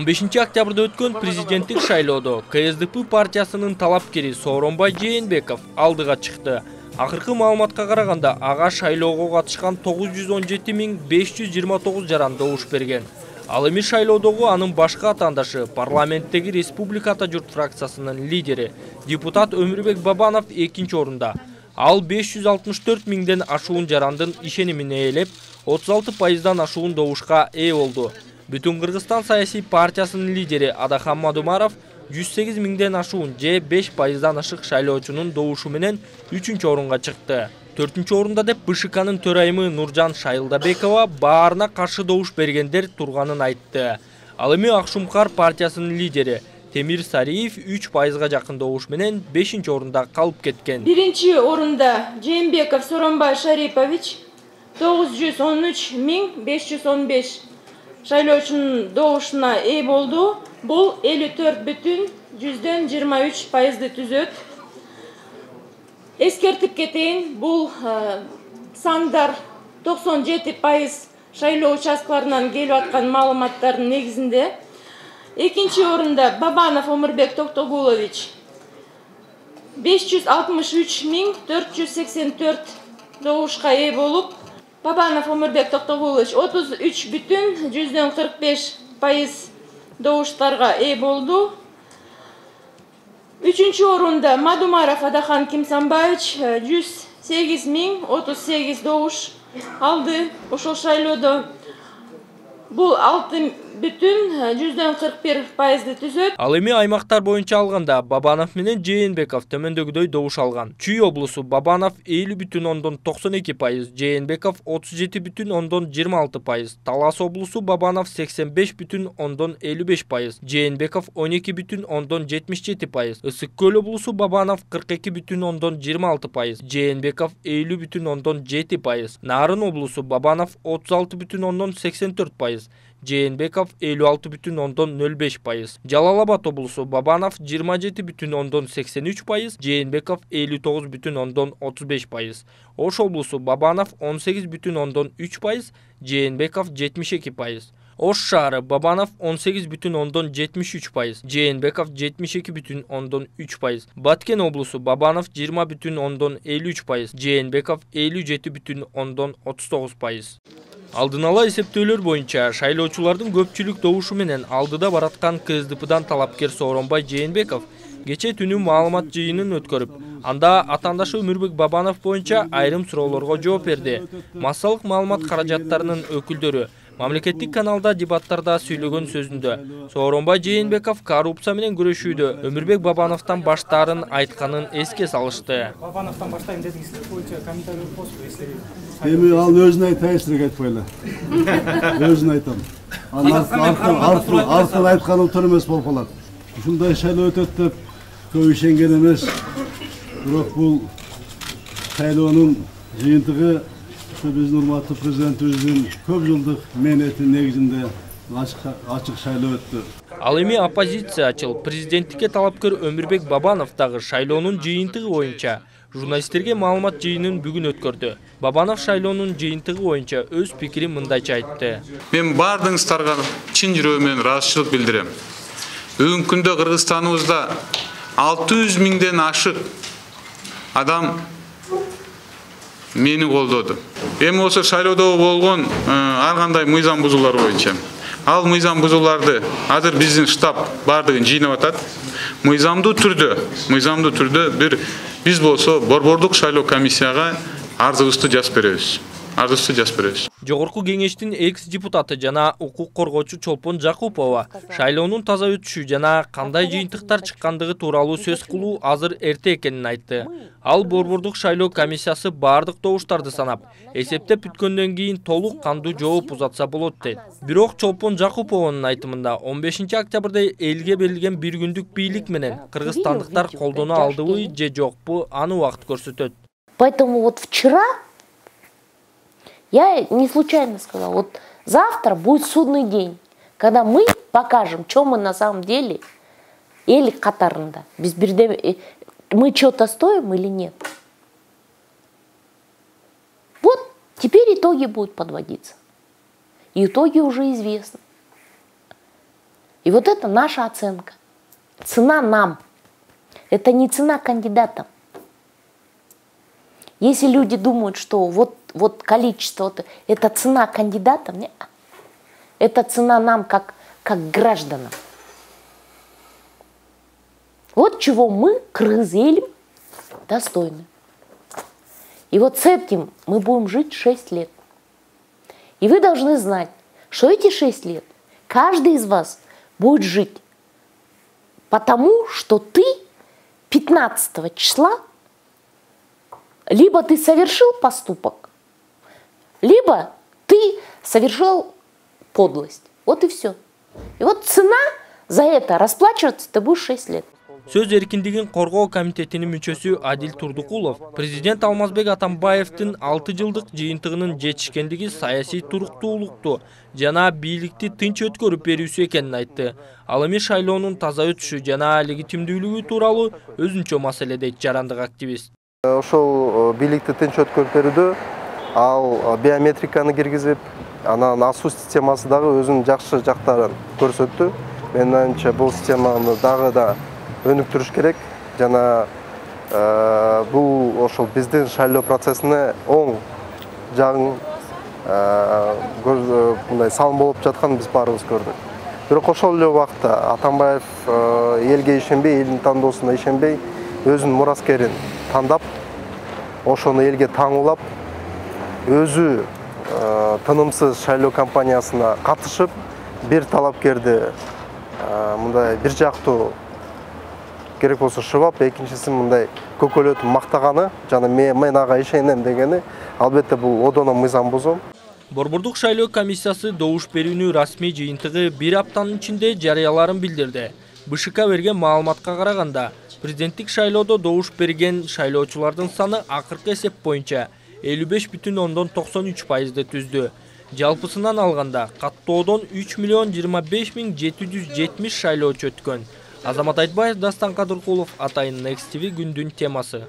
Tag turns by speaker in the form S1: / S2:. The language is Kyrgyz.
S1: 15 октябрда өткөн президенттик шайлоодо КСДП партиясынын талапкери Сооронбай Жээнбеков алдыга чыкты. Акыркы маалыматка караганда ага шайлоого катышкан 917.529 жаран добуш берген. Ал эми шайлоодогу анын башка атаандашы парламенттеги Республика Ата журт фракциясынын лидери депутат Өмүрбек Бабанов экинчи орунда. Ал 564 миңден ашуун жарандын ишенимин ээлеп, 36%дан ашуун добушка ээ болду. Бүтүн Кыргызстан саясий партиясынын лидери Адахан Мадумаров 108 миңден ашуун же 5%дан ашык шайлоочунун добушу менен 3-чү орунга чыкты. 4-чү орунда деп БШКнын төрайымы Нуржан Шайылдабекова баарына каршы добуш бергендер турганын айтты. Ал эми Акшумкар партиясынын лидери Темир Сариев 3%га жакын добуш менен 5-чи орунда калып кеткен.
S2: 1-чи орунда Жээнбеков Сооронбай Шарипович 913.515 шайлоочунун добушуна ээ болду. Бул 54,23%ды түзөт. Эскертип кетейин, бул сандар 97% шайлоо участкаларынан келип аткан маалыматтардын негизинде. Экинчи орунда Бабанов Өмүрбек Токтогулович 563.484 добушка ээ болуп, Бабанов Өмүрбек Токтогулович 33,45% добуштарга ээ болду. 3-чү орунда Мадумаров Адахан Кимсанбаевич 108.038 добуш алды ошол шайлоодо. Бул 6,41%ды түзөт.
S1: Ал эми аймактар боюнча алганда Бабанов менен Жээнбеков төмөндөгүдөй добуш алган. Чүй облусу Бабанов 50,92%, Жээнбеков 37,26%, Талас облусу Бабанов 85,55%, Жээнбеков 12,77%, Ысык Көл облусу Бабанов 42,26%, Жээнбеков 50,7%, Нарын облусу Бабанов 36,84%, Жээнбеков 56,05%, Жалал Абад облусу Бабанов 27,83%, Жээнбеков 59,35%, Ош облусу Бабанов 18,3%, Жээнбеков 72%, Ош шаары Бабанов 18,73%, Жээнбеков 72,3%, Баткен облусу Бабанов 20,53%, Жээнбеков 57,39%. Алдын ала эсептөөлөр боюнча шайлоочулардын көпчүлүк добушу менен алдыда бараткан КСДПдан талапкер Сооронбай Жээнбеков кече түнү маалымат жыйынын өткөрүп, анда атаандашы Өмүрбек Бабанов боюнча айрым суроолорго жооп берди. Массалык маалымат каражаттарынын өкүлдөрү мамлекеттик каналда дебаттарда сүйлөгөн сөзүндө Сооронбай Жээнбеков коррупция менен күрөшүүдө Өмүрбек Бабановтан баштаарын айтканын эске салышты.
S3: Бабановтан баштайм дедиңиз боюнча комментарий болсу, если
S4: эми ал өзүн айтайын, силерге айтпайлы. Өзүн айтам. Артын айтканым туура эмес болуп калат. Ушундай шайлоо өтөт деп көп ишенген эмес. Бирок бул шайлоонун жыйынтыгы биздин урматтуу президентибиздин көп жылдык мээнетинин негизинде ачык шайлоо өттү.
S1: Ал эми оппозициячыл президенттикке талапкер Өмүрбек Бабанов дагы шайлоонун жыйынтыгы боюнча журналисттерге маалымат жыйынын бүгүн өткөрдү. Бабанов шайлоонун жыйынтыгы боюнча өз пикирин мындайча айтты.
S5: Мен бардыгыңыздарга чын жүрөгүмөн ыраазычылык билдирем. Бүгүнкү күндө Кыргызстаныбызда 600 миңден ашык адам мени колдоду. Эми болсо шайлоодо болгон ар кандай мыйзам бузуулар боюнча. Ал мыйзам бузууларды азыр биздин штаб бардыгын жыйнап атат. Мыйзамдуу түрдө биз болсо борбордук шайлоо комиссияга арызыбызды жазып беребиз. Жогорку кеңештин экс-депутаты жана укук коргоочу Чолпон Жакупова шайлоонун таза өтүшү жана кандай жыйынтыктар чыккандыгы тууралуу сөз кылуу азыр эрте экенин айтты. Ал борбордук шайлоо комиссиясы бардык добуштарды санап, эсептеп бүткөндөн кийин толук кандуу жооп узатса болот дейт. Бирок Чолпон Жакупованын айтымында 15 октябрда элге берилген бир күндүк бийлик менен кыргызстандыктар колдоно алдыбы же жокпу, аны убакыт көрсөтөт.
S6: Поэтому вот вчера я не случайно сказала, вот завтра будет судный день, когда мы покажем, что мы на самом деле, или катарында, мы что-то стоим или нет. Вот теперь итоги будут подводиться. И итоги уже известны. И вот это наша оценка. Цена нам. Это не цена кандидатам. Если люди думают, что вот количество, это цена кандидатам, нет. Это цена нам как гражданам. Вот чего мы, кыргыз елим, достойны. И вот с этим мы будем жить 6 лет. И вы должны знать, что эти 6 лет каждый из вас будет жить, потому что ты 15 числа либо ты совершил поступок, либо ты совершил подлость. Вот и все. И вот цена за это расплачиваться ты будешь 6 лет.
S1: Сөз эркиндигин коргоо комитетинин мүчөсү Адил Турдукулов президент Алмазбек Атамбаевдин 6 жылдык жыйынтыгынын жетишкендиги саясий туруктуулукту жана бийликти тынч өткөрүп берүүсү экенин айтты. Ал эми шайлоонун таза өтүшү жана легитимдүүлүгү тууралуу өзүнчө маселе дейт жарандык активист.
S7: Ошол бийликти тынч өткөрүп берүүдө ал биометриканы киргизип, анан асуу системасы дагы өзүнүн жакшы жактарын көрсөттү. Менин оюмча бул системаны дагы да өнүктүрүш керек. Жана бул ошол биздин шайлоо процессине оң жагын мындай салым болуп жатканын биз баарыбыз көрдүк. Бирок ошол эле убакта Атамбаев элге ишенбей, элдин тандоосуна ишенбей, өзүнүн мураскерин тандап, ошону элге таңуулап, өзү тынымсыз шайлоо кампаниясына катышып, бир талапкерди мындай бир жактуу керек болсо шыбап, экинчиси мындай көкөлөтүп мактаганы, жана мен ага ишенем дегени, албетте бул одоно мыйзам бузуу.
S1: Борбордук шайлоо комиссиясы добуш берүүнүн расмий жыйынтыгы 1 аптанын ичинде жарыяларын билдирди. БШК берген маалыматка караганда, президенттик шайлоодо добуш берген шайлоочулардын саны акыркы эсеп боюнча 55,93%ды түздү. Жалпысынан алганда, каттоодон 3.025.770 шайлоочу өткөн. Азамат Айтбаев, Дастан Кадыркулов, Атайын Next TV күндүн темасы.